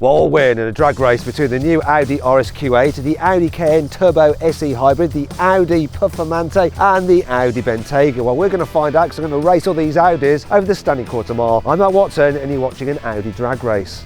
Well, we're in a drag race between the new Audi RSQ8, the Audi Cayenne Turbo SE Hybrid, the Audi Performante and the Audi Bentayga. Well, we're going to find out because I'm going to race all these Audis over the Standing Quarter Mile. I'm Matt Watson and you're watching an Audi drag race.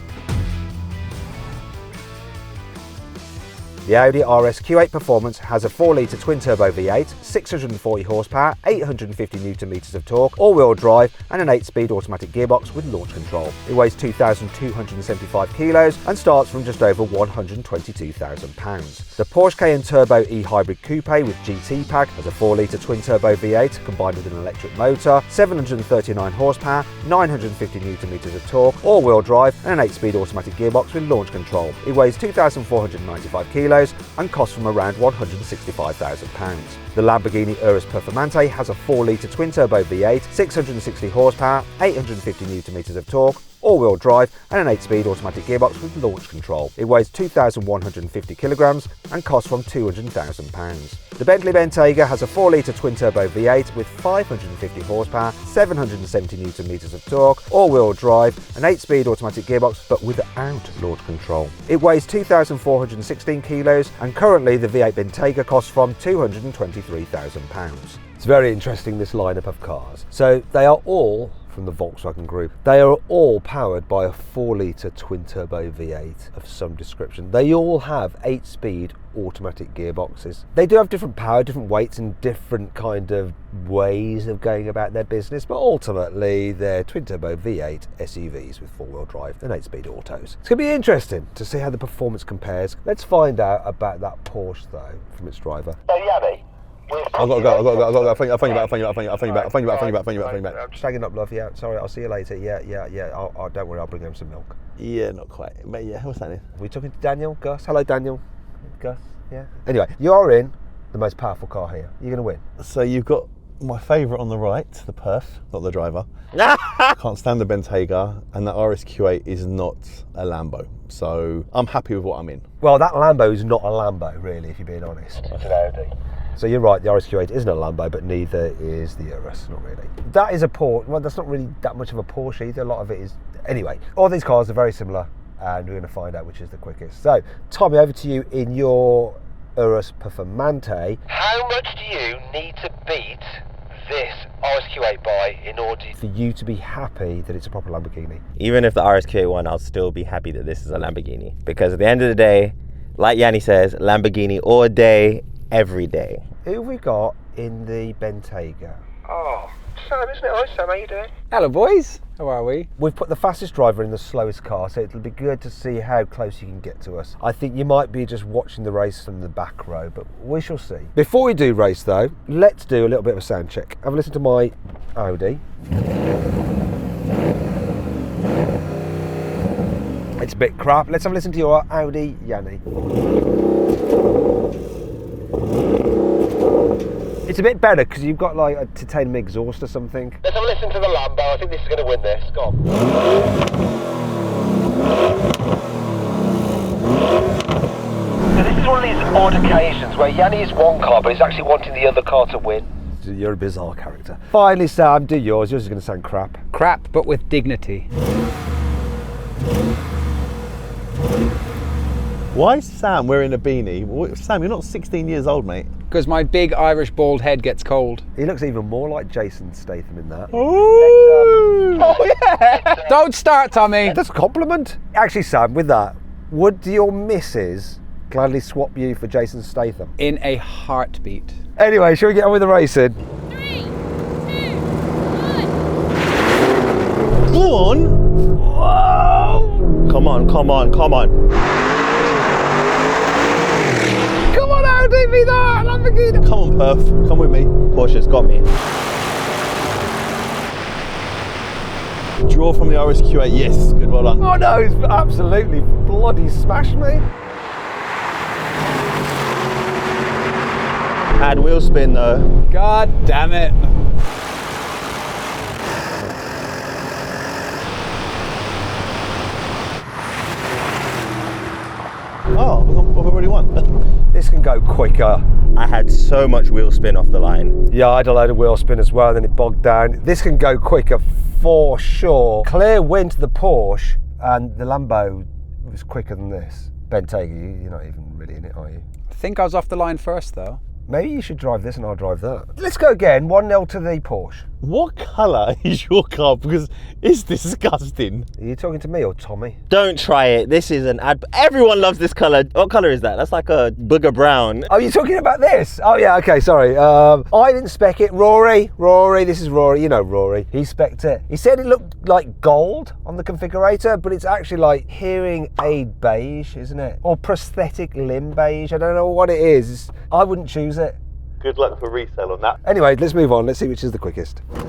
The Audi RSQ8 Performance has a 4-litre twin-turbo V8, 640 horsepower, 850 Nm of torque, all-wheel drive and an 8-speed automatic gearbox with launch control. It weighs 2,275 kilos and starts from just over £122,000. The Porsche Cayenne Turbo E-Hybrid Coupe with GT Pack has a 4-litre twin-turbo V8 combined with an electric motor, 739 horsepower, 950 Nm of torque, all-wheel drive and an 8-speed automatic gearbox with launch control. It weighs 2,495 kilos and costs from around £165,000. The Lamborghini Urus Performante has a 4-litre twin-turbo V8, 660 horsepower, 850 Nm of torque, all-wheel drive and an 8-speed automatic gearbox with launch control. It weighs 2,150 kilograms and costs from £200,000. The Bentley Bentayga has a 4-litre twin-turbo V8 with 550 horsepower, 770 Nm of torque, all-wheel drive, an 8-speed automatic gearbox but without launch control. It weighs 2,416 kilos and currently the V8 Bentayga costs from £223,000. It's very interesting, this lineup of cars. So they are all from the Volkswagen Group. They are all powered by a 4-litre twin-turbo V8 of some description. They all have 8-speed automatic gearboxes. They do have different power, different weights and different kind of ways of going about their business, but ultimately they're twin-turbo V8 SUVs with 4-wheel drive and 8-speed autos. It's going to be interesting to see how the performance compares. Let's find out about that Porsche though from its driver. Yanni. I've got to go. I'll phone you back. I'm staying up, love. Yeah, sorry. I'll see you later. Yeah. Don't worry. I'll bring him some milk. Yeah, not quite. But yeah, what's that? Are we talking to Daniel? Gus? Hello, Daniel. Gus? Yeah. Anyway, you're in the most powerful car here. You're going to win. So you've got my favourite on the right, the Perf, not the driver. Can't stand the Bentayga, and that RSQ8 is not a Lambo. So I'm happy with what I'm in. Well, that Lambo is not a Lambo, really, if you're being honest. It's an Audi. So you're right, the RSQ8 isn't a Lambo, but neither is the Urus, not really. That is a Porsche. Well, that's not really that much of a Porsche either. A lot of it is. Anyway, all these cars are very similar, and we're going to find out which is the quickest. So, Tommy, over to you in your Urus Performante. How much do you need to beat this RSQ8 by in order for you to be happy that it's a proper Lamborghini? Even if the RSQ8 won, I'll still be happy that this is a Lamborghini. Because at the end of the day, like Yanni says, Lamborghini all day, every day. Who have we got in the Bentayga? Oh, Sam, isn't it? Hi, Sam, how you doing? Hello, boys. How are we? We've put the fastest driver in the slowest car, so it'll be good to see how close you can get to us. I think you might be just watching the race from the back row, but we shall see. Before we do race, though, let's do a little bit of a sound check. Have a listen to my Audi. It's a bit crap. Let's have a listen to your Audi, Yanni. It's a bit better because you've got like a titanium exhaust or something. Let's have a listen to the Lambo. I think this is going to win this. Go on. Now, this is one of these odd occasions where Yanni is one car, but he's actually wanting the other car to win. You're a bizarre character. Finally, Sam, do yours. Yours is going to sound crap. Crap, but with dignity. Why is Sam wearing a beanie? Sam, you're not 16 years old, mate. Because my big Irish bald head gets cold. He looks even more like Jason Statham in that. Ooh. Oh yeah! Don't start, Tommy. That's a compliment. Actually, Sam, with that, would your missus gladly swap you for Jason Statham? In a heartbeat. Anyway, shall we get on with the racing? 3, 2, 1. Go on. Whoa! Come on. Come on, Audi, be that Lamborghini. Come on, Perf. Come with me. Porsche's got me. Draw from the RSQ8. Yes. Good. Well done. Oh no, he's absolutely bloody smashed me. Had wheel spin though. God damn it. Oh, I've already won. This can go quicker. I had so much wheel spin off the line. Yeah, I had a load of wheel spin as well, and then it bogged down. This can go quicker for sure. Clear win to the Porsche, and the Lambo was quicker than this. Bentayga, you're not even really in it, are you? I think I was off the line first, though. Maybe you should drive this and I'll drive that. Let's go again, 1-0 to the Porsche. What colour is your car? Because it's disgusting. Are you talking to me or Tommy? Don't try it. This is an ad. Everyone loves this color. What color is that? That's like a booger brown. Oh, you're talking about this? Oh yeah, okay, sorry. I didn't spec it. Rory, this is Rory. You know Rory. He spec'd it. He said it looked like gold on the configurator, but it's actually like hearing aid beige, isn't it? Or prosthetic limb beige. I don't know what it is. I wouldn't choose it. Good luck for resale on that. Anyway, let's move on. Let's see which is the quickest. 3,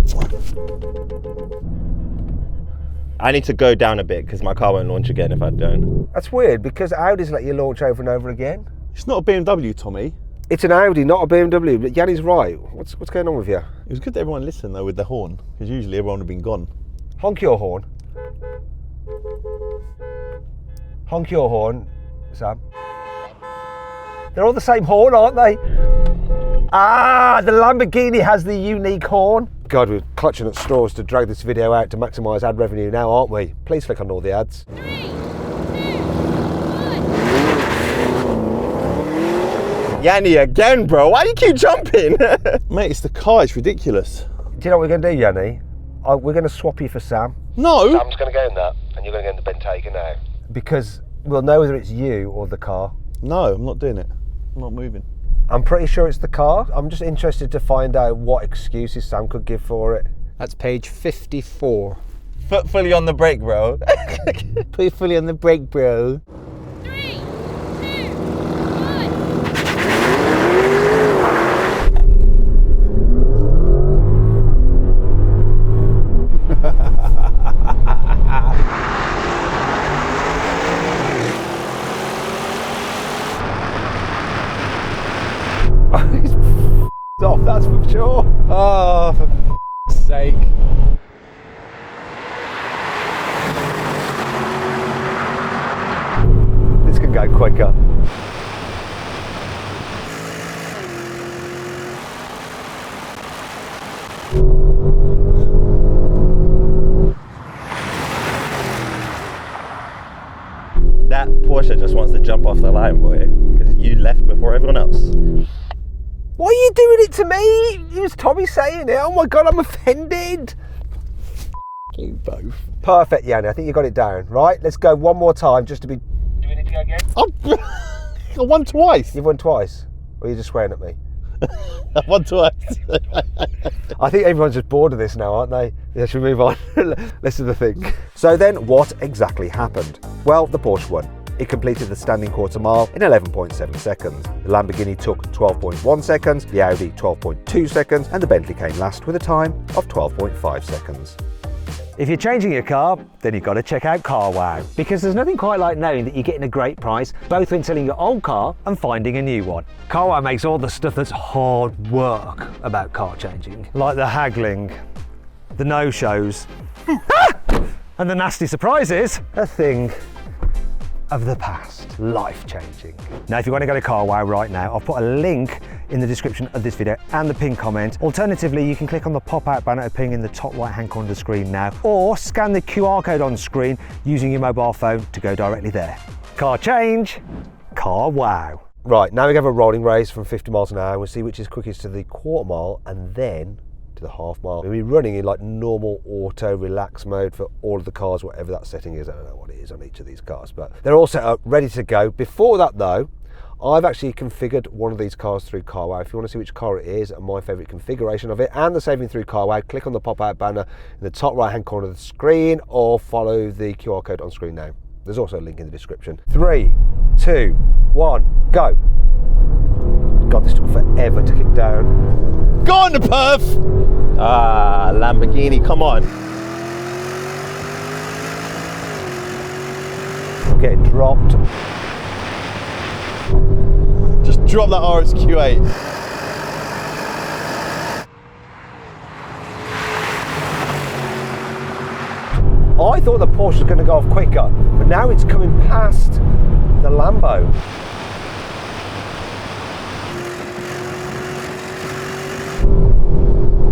2, 1. I need to go down a bit because my car won't launch again if I don't. That's weird because Audis let you launch over and over again. It's not a BMW, Tommy. It's an Audi, not a BMW, but Yanni's right. What's going on with you? It was good that everyone listened though with the horn, because usually everyone would have been gone. Honk your horn. Honk your horn, Sam. They're all the same horn, aren't they? Ah, the Lamborghini has the unique horn. God, we're clutching at straws to drag this video out to maximise ad revenue now, aren't we? Please click on all the ads. 3, 2, 1. Yanni again, bro. Why do you keep jumping? Mate, it's the car, it's ridiculous. Do you know what we're going to do, Yanni? We're going to swap you for Sam. No! Sam's going to go in that, and you're going to go in the Bentayga now. Because we'll know whether it's you or the car. No, I'm not doing it. I'm not moving. I'm pretty sure it's the car. I'm just interested to find out what excuses Sam could give for it. That's page 54. Foot fully on the brake, bro. Put it fully on the brake, bro. 3, 2, 1. He's off, that's for sure. Oh, for sake. This can go quicker. That Porsche just wants to jump off the line, boy, because you left before everyone else. Why are you doing it to me? It was Tommy saying it. Oh my God, I'm offended. You both. Perfect, Yanni. I think you got it down. Right, let's go one more time just to be... Do we need to go again? I won twice. You've won twice? Or are you just swearing at me? I won twice. I think everyone's just bored of this now, aren't they? Yeah, should we move on? Let's do the thing. So then, what exactly happened? Well, the Porsche won. It completed the standing quarter mile in 11.7 seconds. The Lamborghini took 12.1 seconds, the Audi 12.2 seconds, and the Bentley came last with a time of 12.5 seconds. If you're changing your car, then you've got to check out CarWow. Because there's nothing quite like knowing that you're getting a great price, both when selling your old car and finding a new one. CarWow makes all the stuff that's hard work about car changing. Like the haggling, the no-shows, and the nasty surprises, a thing of the past, life-changing. Now, if you want to go to CarWow right now, I'll put a link in the description of this video and the pinned comment. Alternatively, you can click on the pop-out banner appearing in the top right-hand corner of the screen now, or scan the QR code on screen using your mobile phone to go directly there. Car change, CarWow. Right, now we have a rolling race from 50 miles an hour. We'll see which is quickest to the quarter mile and then to the half mile. We'll be running in like normal auto relax mode for all of the cars, whatever that setting is. I don't know what it is on each of these cars, but they're all set up, ready to go. Before that though, I've actually configured one of these cars through CarWow. If you want to see which car it is and my favourite configuration of it and the saving through CarWow, click on the pop-out banner in the top right-hand corner of the screen or follow the QR code on screen now. There's also a link in the description. 3, 2, 1, go. God, this took forever to kick down. Go on the perf! Ah, Lamborghini, come on. I'm getting dropped. Just drop that RSQ8. I thought the Porsche was going to go off quicker, but now it's coming past the Lambo.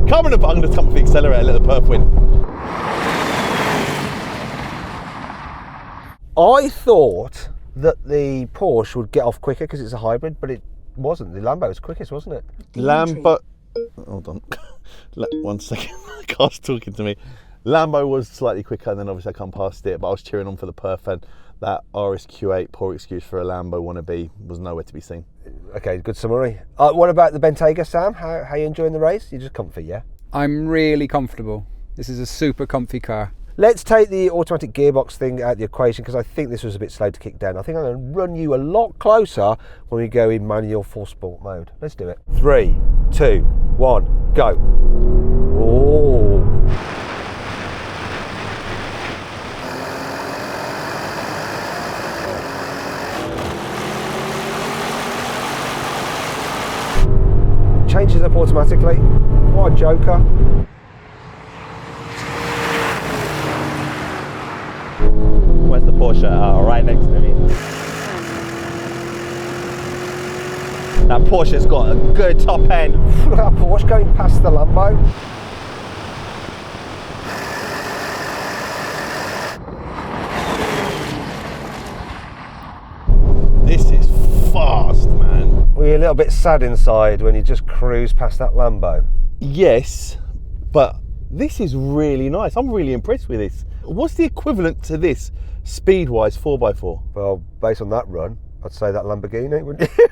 Come on, I'm going to come for the accelerator, let the perf win. I thought that the Porsche would get off quicker because it's a hybrid, but it wasn't. The Lambo was quickest, wasn't it? Lambo. Hold on. 1 second. The car's talking to me. Lambo was slightly quicker, and then obviously I come past it, but I was cheering on for the Perf, and that RSQ8, poor excuse for a Lambo wannabe, was nowhere to be seen. Okay, good summary. What about the Bentayga, Sam? How you enjoying the race? You're just comfy, yeah? I'm really comfortable. This is a super comfy car. Let's take the automatic gearbox thing out of the equation because I think this was a bit slow to kick down. I think I'm going to run you a lot closer when we go in manual full sport mode. Let's do it. 3, 2, 1, go. Oh. Changes up automatically. What a joker. Where's the Porsche? Right next to me. That Porsche's got a good top end. Look at that Porsche going past the Lambo. This is fast, man. Were you a little bit sad inside when you just cruise past that Lambo? Yes, but this is really nice. I'm really impressed with this. What's the equivalent to this speed-wise 4x4? Well, based on that run, I'd say that Lamborghini, wouldn't you?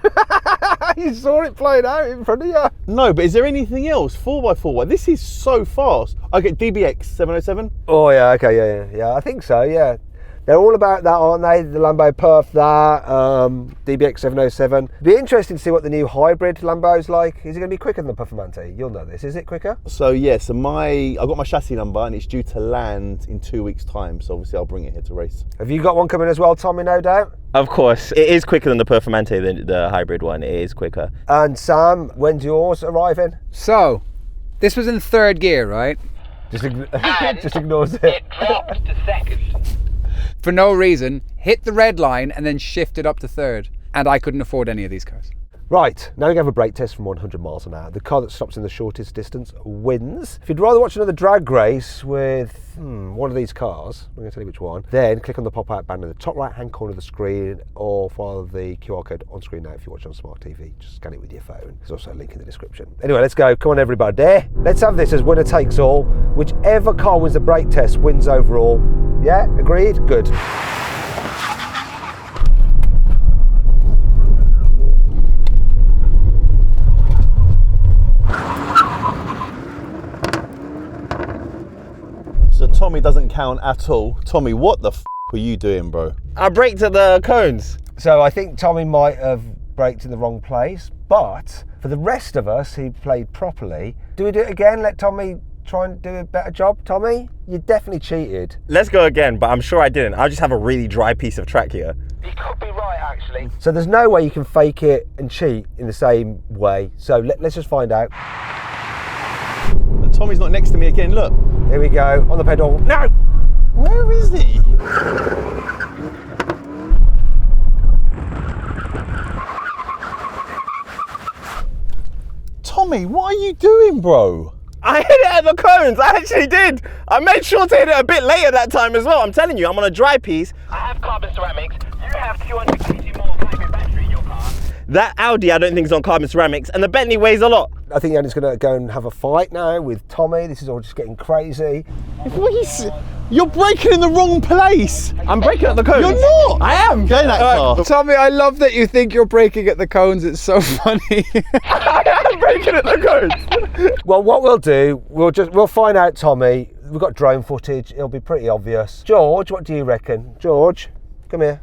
You saw it playing out in front of you. No, but is there anything else 4x4? This is so fast. Okay, DBX 707. Oh yeah, okay, yeah. I think so. Yeah, they're all about that, aren't they? The Lambo Perf, that DBX 707. Be interesting to see what the new hybrid Lambo's like. Is it going to be quicker than the Performante? You'll know this. Is it quicker? So yeah, so I got my chassis number and it's due to land in 2 weeks' time. So obviously I'll bring it here to race. Have you got one coming as well, Tommy? No doubt. Of course, it is quicker than the Performante, the hybrid one. It is quicker. And Sam, when's yours arriving? So, this was in third gear, right? Just ignores it. It dropped to second. For no reason, hit the red line and then shifted up to third. And I couldn't afford any of these cars. Right, now we have a brake test from 100 miles an hour. The car that stops in the shortest distance wins. If you'd rather watch another drag race with one of these cars, I'm going to tell you which one, then click on the pop-out banner in the top right-hand corner of the screen or follow the QR code on screen now if you watch on smart TV. Just scan it with your phone. There's also a link in the description. Anyway, let's go. Come on, everybody. There. Let's have this as winner takes all. Whichever car wins the brake test wins overall. Yeah? Agreed? Good. So Tommy doesn't count at all. Tommy, what the f were you doing, bro? I braked at the cones. So I think Tommy might have braked in the wrong place, but for the rest of us, he played properly. Do we do it again? Let Tommy try and do a better job? Tommy, you definitely cheated. Let's go again, but I'm sure I didn't. I just have a really dry piece of track here. You could be right, actually. So there's no way you can fake it and cheat in the same way. So let's just find out. But Tommy's not next to me again, look. Here we go, on the pedal. No! Where is he? Tommy, what are you doing, bro? I hit it at the cones, I actually did. I made sure to hit it a bit later that time as well. I'm telling you, I'm on a dry piece. I have carbon ceramics. You have 200 kg more hybrid battery in your car. That Audi I don't think is on carbon ceramics, and the Bentley weighs a lot. I think Andy's going to go and have a fight now with Tommy. This is all just getting crazy. You're braking in the wrong place. I'm braking at the cones. You're not. I am. Go that far. Tommy, I love that you think you're braking at the cones. It's so funny. I am braking at the cones. Well, what we'll do, we'll find out, Tommy. We've got drone footage. It'll be pretty obvious. George, what do you reckon? George, come here.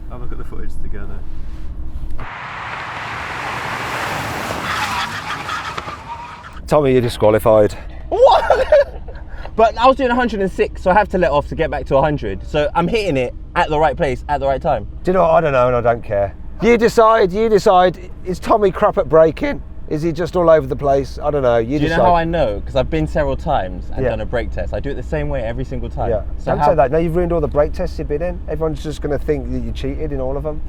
Have a look at the footage together. Tommy, you're disqualified. What? But I was doing 106, so I have to let off to get back to 100. So I'm hitting it at the right place, at the right time. Do you know what? I don't know and I don't care. You decide. Is Tommy crap at braking? Is he just all over the place? I don't know. Do you know how I know? Because I've been several times and Yeah. done a brake test. I do it the same way every single time. Yeah. So Don't say that. Now you've ruined all the brake tests you've been in. Everyone's just going to think that you cheated in all of them.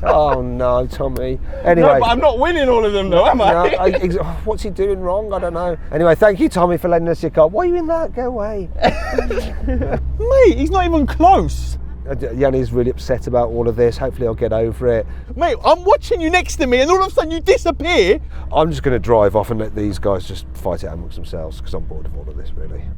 Oh no, Tommy. Anyway, No, but I'm not winning all of them though, am I? No, what's he doing wrong? I don't know. Anyway, thank you, Tommy, for lending us your car. Why are you in that? Go away. Mate, he's not even close. Yanni's really upset about all of this. Hopefully I'll get over it. Mate, I'm watching you next to me and all of a sudden you disappear. I'm just going to drive off and let these guys just fight it amongst themselves because I'm bored of all of this, really.